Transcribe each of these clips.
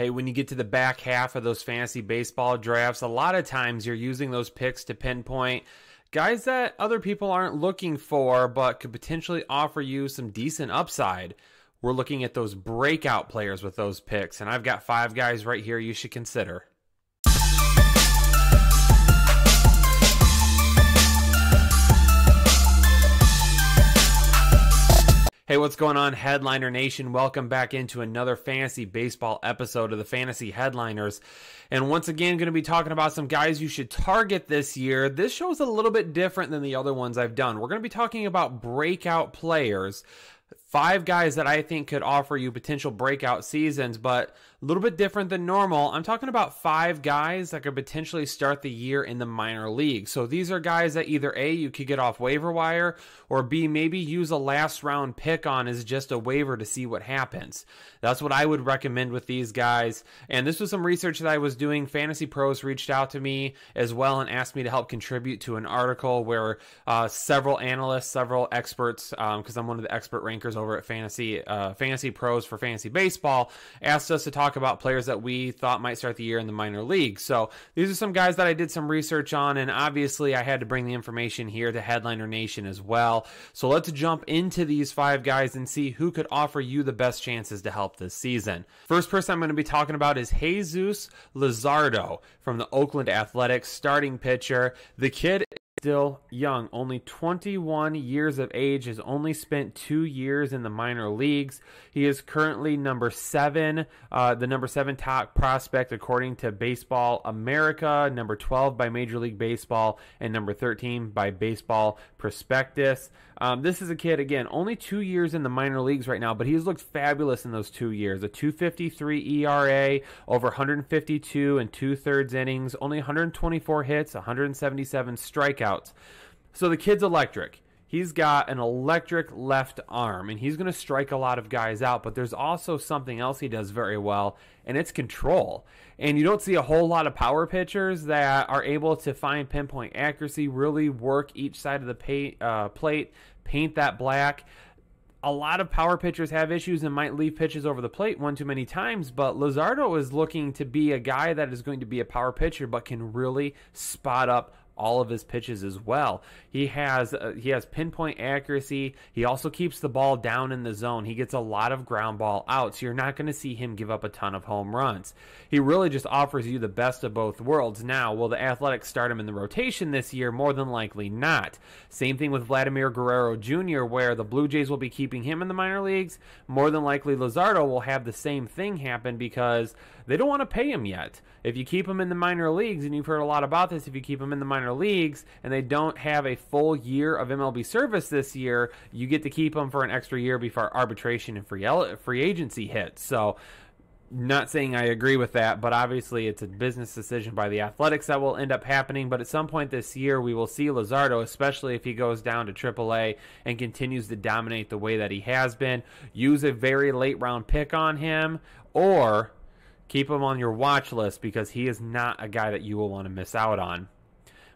Hey, when you get to the back half of those fantasy baseball drafts, a lot of times you're using those picks to pinpoint guys that other people aren't looking for, but could potentially offer you some decent upside. We're looking at those breakout players with those picks, and I've got 5 guys right here you should consider. Hey, what's going on, Headliner Nation? Welcome back into another fantasy baseball episode of the Fantasy Headliners. And once again, going to be talking about some guys you should target this year. This show's a little bit different than the other ones I've done. We're going to be talking about breakout players. 5 guys that I think could offer you potential breakout seasons, but a little bit different than normal. I'm talking about 5 guys that could potentially start the year in the minor leagues. So these are guys that either A, you could get off waiver wire, or B, maybe use a last round pick on as just a waiver to see what happens. That's what I would recommend with these guys. And this was some research that I was doing. Fantasy Pros reached out to me as well and asked me to help contribute to an article where several analysts, several experts, because I'm one of the expert rankers over at Fantasy Pros for Fantasy Baseball, asked us to talk about players that we thought might start the year in the minor leagues. So these are some guys that I did some research on, and obviously I had to bring the information here to Headliner Nation as well. So let's jump into these 5 guys and see who could offer you the best chances to help this season. First person I'm going to be talking about is Jesus Luzardo from the Oakland Athletics, starting pitcher. The kid still young, only 21 years of age, has only spent 2 years in the minor leagues. He is currently number 7, the number 7 top prospect according to Baseball America, number 12 by Major League Baseball, and number 13 by Baseball Prospectus. This is a kid, again, only 2 years in the minor leagues right now, but he's looked fabulous in those 2 years. A 2.53 ERA, over 152 and 2/3 innings, only 124 hits, 177 strikeouts. So the kid's electric. He's got an electric left arm, and he's going to strike a lot of guys out, but there's also something else he does very well, and it's control. And you don't see a whole lot of power pitchers that are able to find pinpoint accuracy, really work each side of the plate, paint that black. A lot of power pitchers have issues and might leave pitches over the plate one too many times, but Luzardo is looking to be a guy that is going to be a power pitcher but can really spot up all of his pitches as well. He has pinpoint accuracy. He also keeps the ball down in the zone. He gets a lot of ground ball outs. You're not going to see him give up a ton of home runs. He really just offers you the best of both worlds. Now, will the Athletics start him in the rotation this year? More than likely not. Same thing with Vladimir Guerrero Jr., where the Blue Jays will be keeping him in the minor leagues. More than likely, Luzardo will have the same thing happen because they don't want to pay him yet. If you keep him in the minor leagues, and you've heard a lot about this, if you keep him in the minor leagues and they don't have a full year of MLB service this year, you get to keep him for an extra year before arbitration and free agency hits. So, not saying I agree with that, but obviously it's a business decision by the Athletics that will end up happening. But at some point this year, we will see Luzardo, especially if he goes down to AAA and continues to dominate the way that he has been. Use a very late round pick on him, or keep him on your watch list because he is not a guy that you will want to miss out on.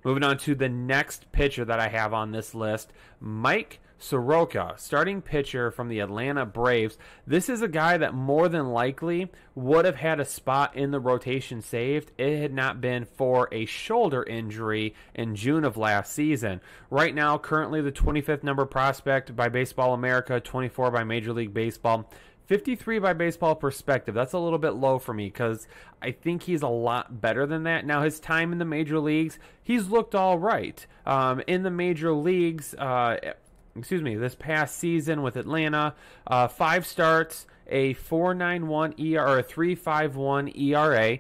Moving on to the next pitcher that I have on this list, Mike Soroka, starting pitcher from the Atlanta Braves. This is a guy that more than likely would have had a spot in the rotation saved if it had not been for a shoulder injury in June of last season. Right now, currently the 25th number prospect by Baseball America, 24 by Major League Baseball, 53 by Baseball Perspective. That's a little bit low for me because I think he's a lot better than that. Now, his time in the major leagues, he's looked all right. In the major leagues, this past season with Atlanta, 5 starts, a 4.91 ERA or a 3.51 ERA.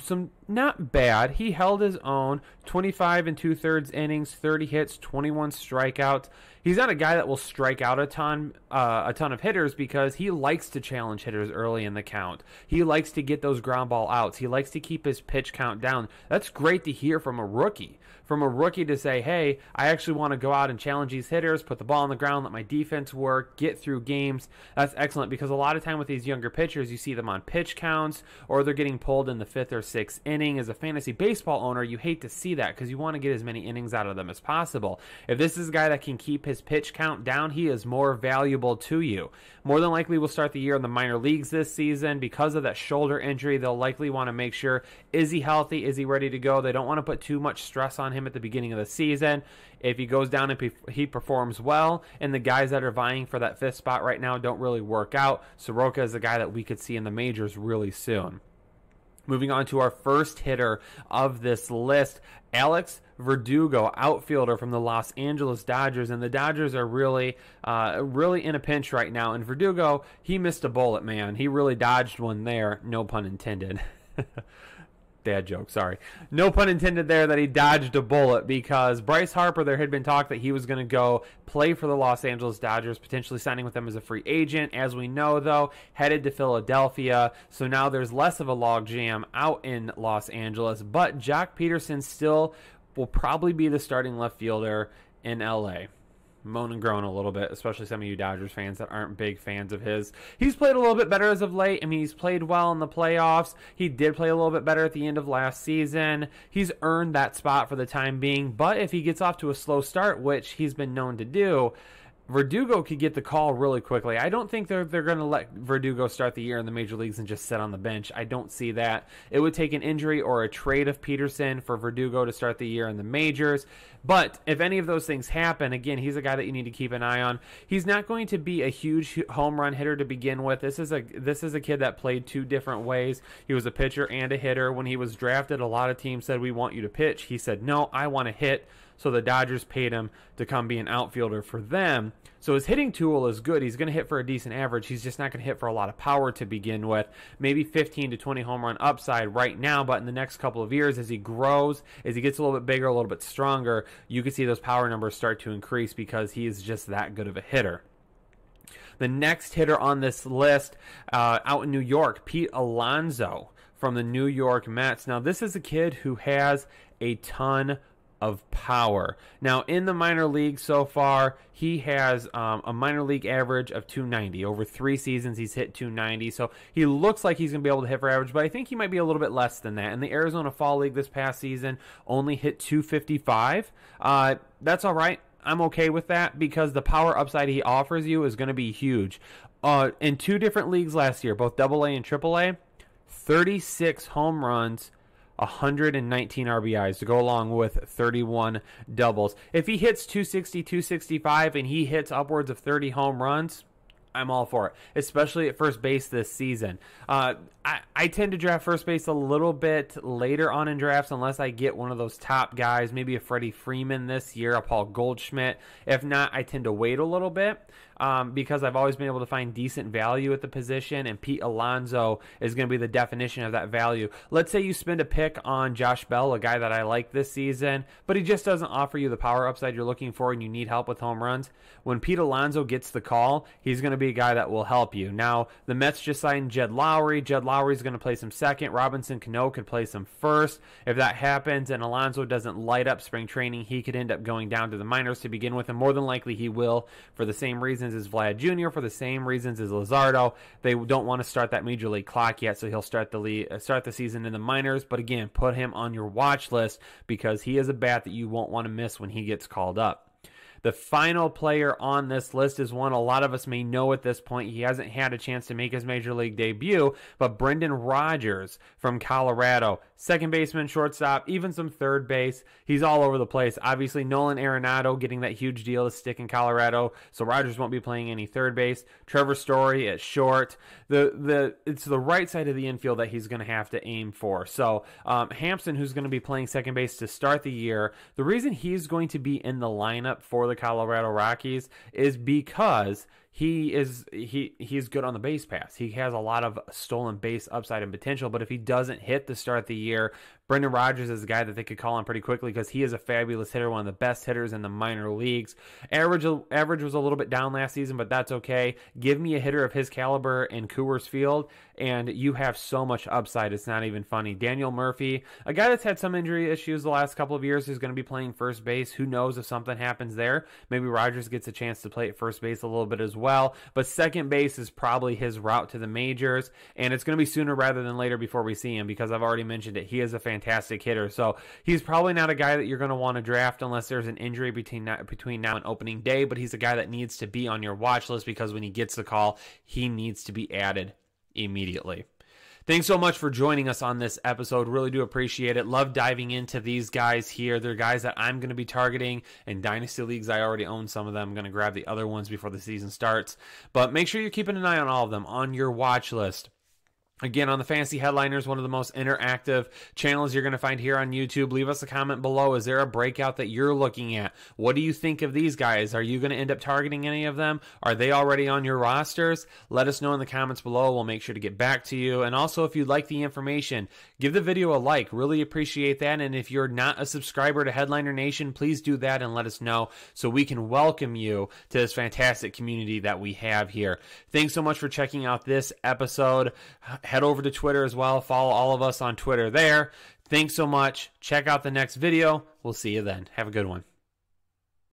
Some not bad. He held his own. 25 and 2/3 innings, 30 hits, 21 strikeouts. He's not a guy that will strike out a ton of hitters because he likes to challenge hitters early in the count. He likes to get those ground ball outs. He likes to keep his pitch count down. That's great to hear from a rookie. From a rookie to say, hey, I actually want to go out and challenge these hitters, put the ball on the ground, let my defense work, get through games. That's excellent because a lot of time with these younger pitchers, you see them on pitch counts or they're getting pulled in the 5th or 6th inning. beginning as a fantasy baseball owner, you hate to see that because you want to get as many innings out of them as possible. If this is a guy that can keep his pitch count down, he is more valuable to you. More than likely will start the year in the minor leagues this season. Because of that shoulder injury, they'll likely want to make sure, is he healthy? Is he ready to go? They don't want to put too much stress on him at the beginning of the season. If he goes down and he performs well, and the guys that are vying for that 5th spot right now don't really work out, Soroka is a guy that we could see in the majors really soon. Moving on to our first hitter of this list, Alex Verdugo, outfielder from the Los Angeles Dodgers, and the Dodgers are really in a pinch right now. And Verdugo, he missed a bullet, man. He really dodged one there, no pun intended. Dad joke, sorry. No pun intended there that he dodged a bullet, because Bryce Harper, there had been talk that he was going to go play for the Los Angeles Dodgers, potentially signing with them as a free agent. As we know, though, headed to Philadelphia. So now there's less of a logjam out in Los Angeles. But Jock Peterson still will probably be the starting left fielder in LA. Moan and groan a little bit, especially some of you Dodgers fans that aren't big fans of his. He's played a little bit better as of late. I mean, he's played well in the playoffs. He did play a little bit better at the end of last season. He's earned that spot for the time being, but if he gets off to a slow start, which he's been known to do, Verdugo could get the call really quickly. I don't think they're going to let Verdugo start the year in the major leagues and just sit on the bench. I don't see that. It would take an injury or a trade of Peterson for Verdugo to start the year in the majors. But if any of those things happen, again, he's a guy that you need to keep an eye on. He's not going to be a huge home run hitter to begin with. This is a kid that played 2 different ways. He was a pitcher and a hitter. When he was drafted, a lot of teams said, we want you to pitch. He said, no, I want to hit. So the Dodgers paid him to come be an outfielder for them. So his hitting tool is good. He's going to hit for a decent average. He's just not going to hit for a lot of power to begin with. Maybe 15 to 20 home run upside right now, but in the next couple of years, as he grows, as he gets a little bit bigger, a little bit stronger, you can see those power numbers start to increase because he is just that good of a hitter. The next hitter on this list, out in New York, Pete Alonso from the New York Mets. Now, this is a kid who has a ton of power. Now, in the minor league so far, he has a minor league average of 290. Over 3 seasons, he's hit 290. So he looks like he's going to be able to hit for average, but I think he might be a little bit less than that. In the Arizona Fall League this past season, only hit 255. That's all right. I'm okay with that because the power upside he offers you is going to be huge. In 2 different leagues last year, both AA and AAA, 36 home runs, 119 RBIs to go along with 31 doubles. If he hits 260, 265, and he hits upwards of 30 home runs, I'm all for it, especially at first base this season. I tend to draft first base a little bit later on in drafts unless I get one of those top guys, maybe a Freddie Freeman this year, a Paul Goldschmidt. If not, I tend to wait a little bit because I've always been able to find decent value at the position, and Pete Alonso is going to be the definition of that value. Let's say you spend a pick on Josh Bell, a guy that I like this season, but he just doesn't offer you the power upside you're looking for and you need help with home runs. When Pete Alonso gets the call, he's going to be a guy that will help you. Now, the Mets just signed Jed Lowrie. Jed Lowrie's going to play some second. Robinson Cano could play some first. If that happens and Alonso doesn't light up spring training, he could end up going down to the minors to begin with, and more than likely he will for the same reasons as Vlad Jr., for the same reasons as Luzardo. They don't want to start that major league clock yet, so he'll start the season in the minors. But again, put him on your watch list because he is a bat that you won't want to miss when he gets called up. The final player on this list is one a lot of us may know at this point. He hasn't had a chance to make his major league debut, but Brendan Rodgers from Colorado. Second baseman, shortstop, even some third base. He's all over the place. Obviously, Nolan Arenado getting that huge deal to stick in Colorado, so Rodgers won't be playing any third base. Trevor Story at short. It's the right side of the infield that he's going to have to aim for. So Hampson, who's going to be playing second base to start the year, the reason he's going to be in the lineup for the Colorado Rockies is because he's good on the base pass. He has a lot of stolen base upside and potential, but if he doesn't hit to start the year, Brendan Rodgers is a guy that they could call on pretty quickly because he is a fabulous hitter, one of the best hitters in the minor leagues. Average was a little bit down last season, but that's okay. Give me a hitter of his caliber in Coors Field, and you have so much upside, it's not even funny. Daniel Murphy, a guy that's had some injury issues the last couple of years, is going to be playing first base. Who knows if something happens there? Maybe Rodgers gets a chance to play at first base a little bit as well, but second base is probably his route to the majors, and it's going to be sooner rather than later before we see him because I've already mentioned it. He is a fantastic fantastic hitter. So he's probably not a guy that you're going to want to draft unless there's an injury between now and opening day, but he's a guy that needs to be on your watch list because when he gets the call, he needs to be added immediately. Thanks so much for joining us on this episode. Really do appreciate it. Love diving into these guys here. They're guys that I'm going to be targeting in Dynasty Leagues. I already own some of them. I'm going to grab the other ones before the season starts. But make sure you're keeping an eye on all of them on your watch list. Again, on the Fantasy Headliners, one of the most interactive channels you're going to find here on YouTube. Leave us a comment below. Is there a breakout that you're looking at? What do you think of these guys? Are you going to end up targeting any of them? Are they already on your rosters? Let us know in the comments below. We'll make sure to get back to you. And also, if you'd like the information, give the video a like. Really appreciate that. And if you're not a subscriber to Headliner Nation, please do that and let us know so we can welcome you to this fantastic community that we have here. Thanks so much for checking out this episode. Head over to Twitter as well. Follow all of us on Twitter there. Thanks so much. Check out the next video. We'll see you then. Have a good one.